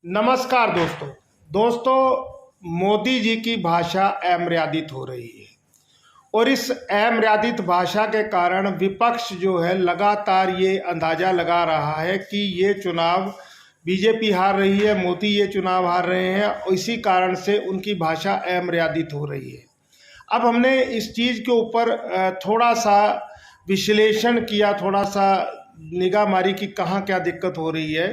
नमस्कार दोस्तों मोदी जी की भाषा अमर्यादित हो रही है और इस अमर्यादित भाषा के कारण विपक्ष जो है लगातार ये अंदाज़ा लगा रहा है कि ये चुनाव बीजेपी हार रही है, मोदी ये चुनाव हार रहे हैं और इसी कारण से उनकी भाषा अमर्यादित हो रही है। अब हमने इस चीज़ के ऊपर थोड़ा सा विश्लेषण किया, थोड़ा सा निगाह मारी कि कहाँ क्या दिक्कत हो रही है।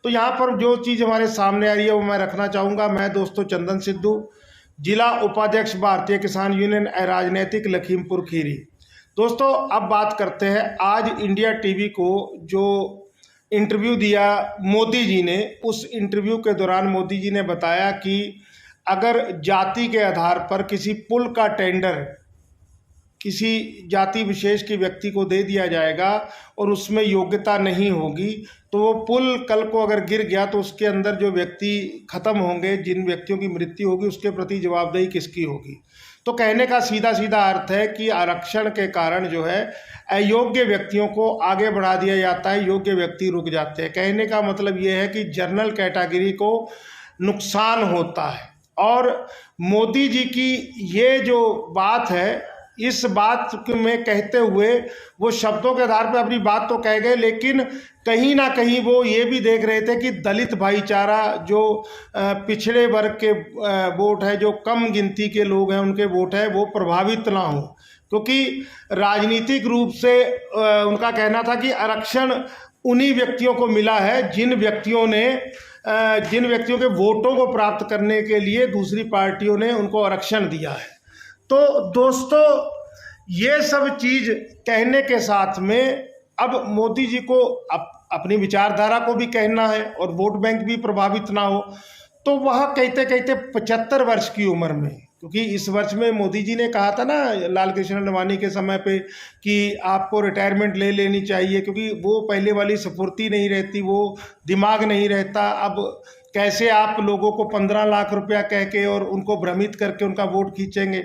तो यहाँ पर जो चीज़ हमारे सामने आ रही है वो मैं रखना चाहूँगा। मैं दोस्तों चंदन सिद्धू, जिला उपाध्यक्ष भारतीय किसान यूनियन राजनीतिक लखीमपुर खीरी। दोस्तों अब बात करते हैं आज इंडिया टीवी को जो इंटरव्यू दिया मोदी जी ने। उस इंटरव्यू के दौरान मोदी जी ने बताया कि अगर जाति के आधार पर किसी पुल का टेंडर किसी जाति विशेष के व्यक्ति को दे दिया जाएगा और उसमें योग्यता नहीं होगी तो वो पुल कल को अगर गिर गया तो उसके अंदर जो व्यक्ति खत्म होंगे, जिन व्यक्तियों की मृत्यु होगी, उसके प्रति जवाबदेही किसकी होगी। तो कहने का सीधा सीधा अर्थ है कि आरक्षण के कारण जो है अयोग्य व्यक्तियों को आगे बढ़ा दिया जाता है, योग्य व्यक्ति रुक जाते हैं। कहने का मतलब ये है कि जनरल कैटेगरी को नुकसान होता है। और मोदी जी की ये जो बात है, इस बात में कहते हुए वो शब्दों के आधार पर अपनी बात तो कह गए, लेकिन कहीं ना कहीं वो ये भी देख रहे थे कि दलित भाईचारा, जो पिछड़े वर्ग के वोट है, जो कम गिनती के लोग हैं उनके वोट है, वो प्रभावित ना हो। क्योंकि राजनीतिक रूप से उनका कहना था कि आरक्षण उन्हीं व्यक्तियों को मिला है जिन व्यक्तियों के वोटों को प्राप्त करने के लिए दूसरी पार्टियों ने उनको आरक्षण दिया है। तो दोस्तों ये सब चीज़ कहने के साथ में अब मोदी जी को अपनी विचारधारा को भी कहना है और वोट बैंक भी प्रभावित ना हो। तो वह कहते कहते 75 वर्ष की उम्र में, क्योंकि इस वर्ष में मोदी जी ने कहा था ना लाल कृष्ण आडवाणी के समय पे कि आपको रिटायरमेंट ले लेनी चाहिए, क्योंकि वो पहले वाली स्फूर्ति नहीं रहती, वो दिमाग नहीं रहता। अब कैसे आप लोगों को 15 लाख रुपया कह के और उनको भ्रमित करके उनका वोट खींचेंगे।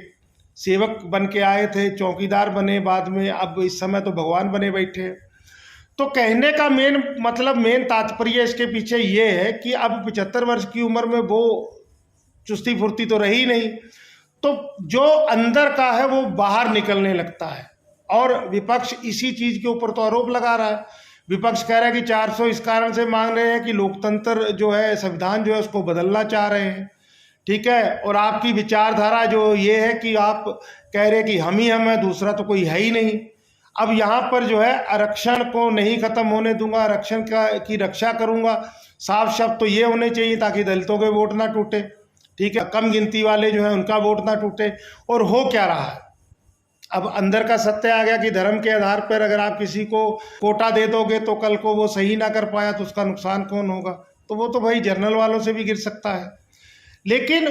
सेवक बन के आए थे, चौकीदार बने बाद में, अब इस समय तो भगवान बने बैठे। तो कहने का मेन तात्पर्य इसके पीछे ये है कि अब 75 वर्ष की उम्र में वो चुस्ती फुर्ती तो रही नहीं, तो जो अंदर का है वो बाहर निकलने लगता है। और विपक्ष इसी चीज़ के ऊपर तो आरोप लगा रहा है। विपक्ष कह रहा है कि 400 इस कारण से मांग रहे हैं कि लोकतंत्र जो है, संविधान जो है, उसको बदलना चाह रहे हैं। ठीक है। और आपकी विचारधारा जो ये है कि आप कह रहे हैं कि हम ही हम हैं, दूसरा तो कोई है ही नहीं। अब यहाँ पर जो है आरक्षण को नहीं ख़त्म होने दूंगा, आरक्षण की रक्षा करूंगा। साफ शब्द तो ये होने चाहिए ताकि दलितों के वोट ना टूटे। ठीक है। कम गिनती वाले जो है उनका वोट ना टूटे। और हो क्या रहा है, अब अंदर का सत्य आ गया कि धर्म के आधार पर अगर आप किसी को कोटा दे दोगे तो कल को वो सही ना कर पाया तो उसका नुकसान कौन होगा। तो वो तो भाई जनरल वालों से भी गिर सकता है। लेकिन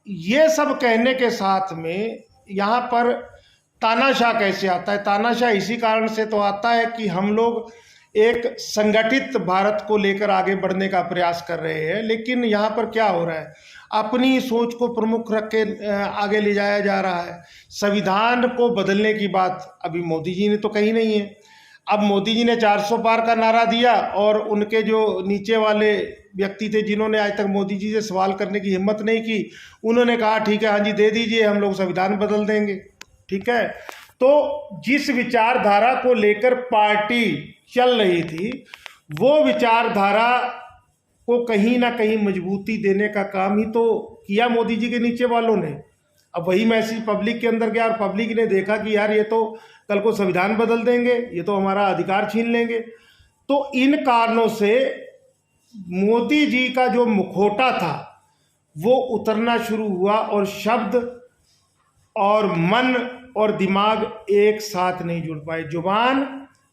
ये सब कहने के साथ में यहाँ पर तानाशाह कैसे आता है। तानाशाह इसी कारण से तो आता है कि हम लोग एक संगठित भारत को लेकर आगे बढ़ने का प्रयास कर रहे हैं, लेकिन यहाँ पर क्या हो रहा है, अपनी सोच को प्रमुख रख के आगे ले जाया जा रहा है। संविधान को बदलने की बात अभी मोदी जी ने तो कही नहीं है। अब मोदी जी ने 400 पार का नारा दिया और उनके जो नीचे वाले व्यक्ति थे जिन्होंने आज तक मोदी जी से सवाल करने की हिम्मत नहीं की, उन्होंने कहा ठीक है, हाँ जी दे दीजिए, हम लोग संविधान बदल देंगे। ठीक है। तो जिस विचारधारा को लेकर पार्टी चल रही थी, वो विचारधारा को कहीं ना कहीं मजबूती देने का काम ही तो किया मोदी जी के नीचे वालों ने। अब वही मैसेज पब्लिक के अंदर गया और पब्लिक ने देखा कि यार ये तो कल को संविधान बदल देंगे, ये तो हमारा अधिकार छीन लेंगे। तो इन कारणों से मोदी जी का जो मुखौटा था वो उतरना शुरू हुआ और शब्द और मन और दिमाग एक साथ नहीं जुड़ पाए। जुबान,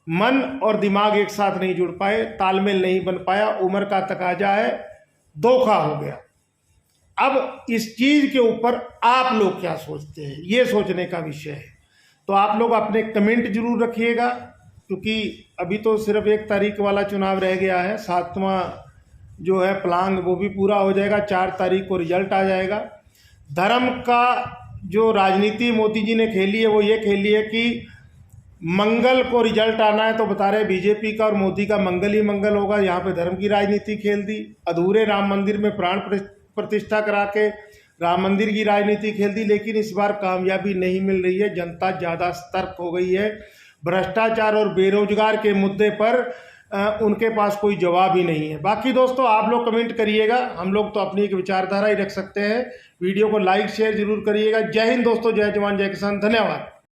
मन और दिमाग एक साथ नहीं जुड़ पाए, तालमेल नहीं बन पाया। उम्र का तकाजा है, धोखा हो गया। अब इस चीज़ के ऊपर आप लोग क्या सोचते हैं, ये सोचने का विषय है। तो आप लोग अपने कमेंट जरूर रखिएगा, क्योंकि अभी तो सिर्फ 1 तारीख वाला चुनाव रह गया है। 7वां जो है प्लांग वो भी पूरा हो जाएगा, 4 तारीख को रिजल्ट आ जाएगा। धर्म का जो राजनीति मोदी जी ने खेली है वो ये खेली है कि मंगल को रिजल्ट आना है तो बता रहे बीजेपी का और मोदी का मंगल ही मंगल होगा। यहाँ पे धर्म की राजनीति खेल दी, अधूरे राम मंदिर में प्राण प्रतिष्ठा करा के राम मंदिर की राजनीति खेल दी, लेकिन इस बार कामयाबी नहीं मिल रही है। जनता ज़्यादा सतर्क हो गई है। भ्रष्टाचार और बेरोजगार के मुद्दे पर उनके पास कोई जवाब ही नहीं है। बाकी दोस्तों आप लोग कमेंट करिएगा, हम लोग तो अपनी एक विचारधारा ही रख सकते हैं। वीडियो को लाइक शेयर जरूर करिएगा। जय हिंद दोस्तों, जय जवान जय किसान, धन्यवाद।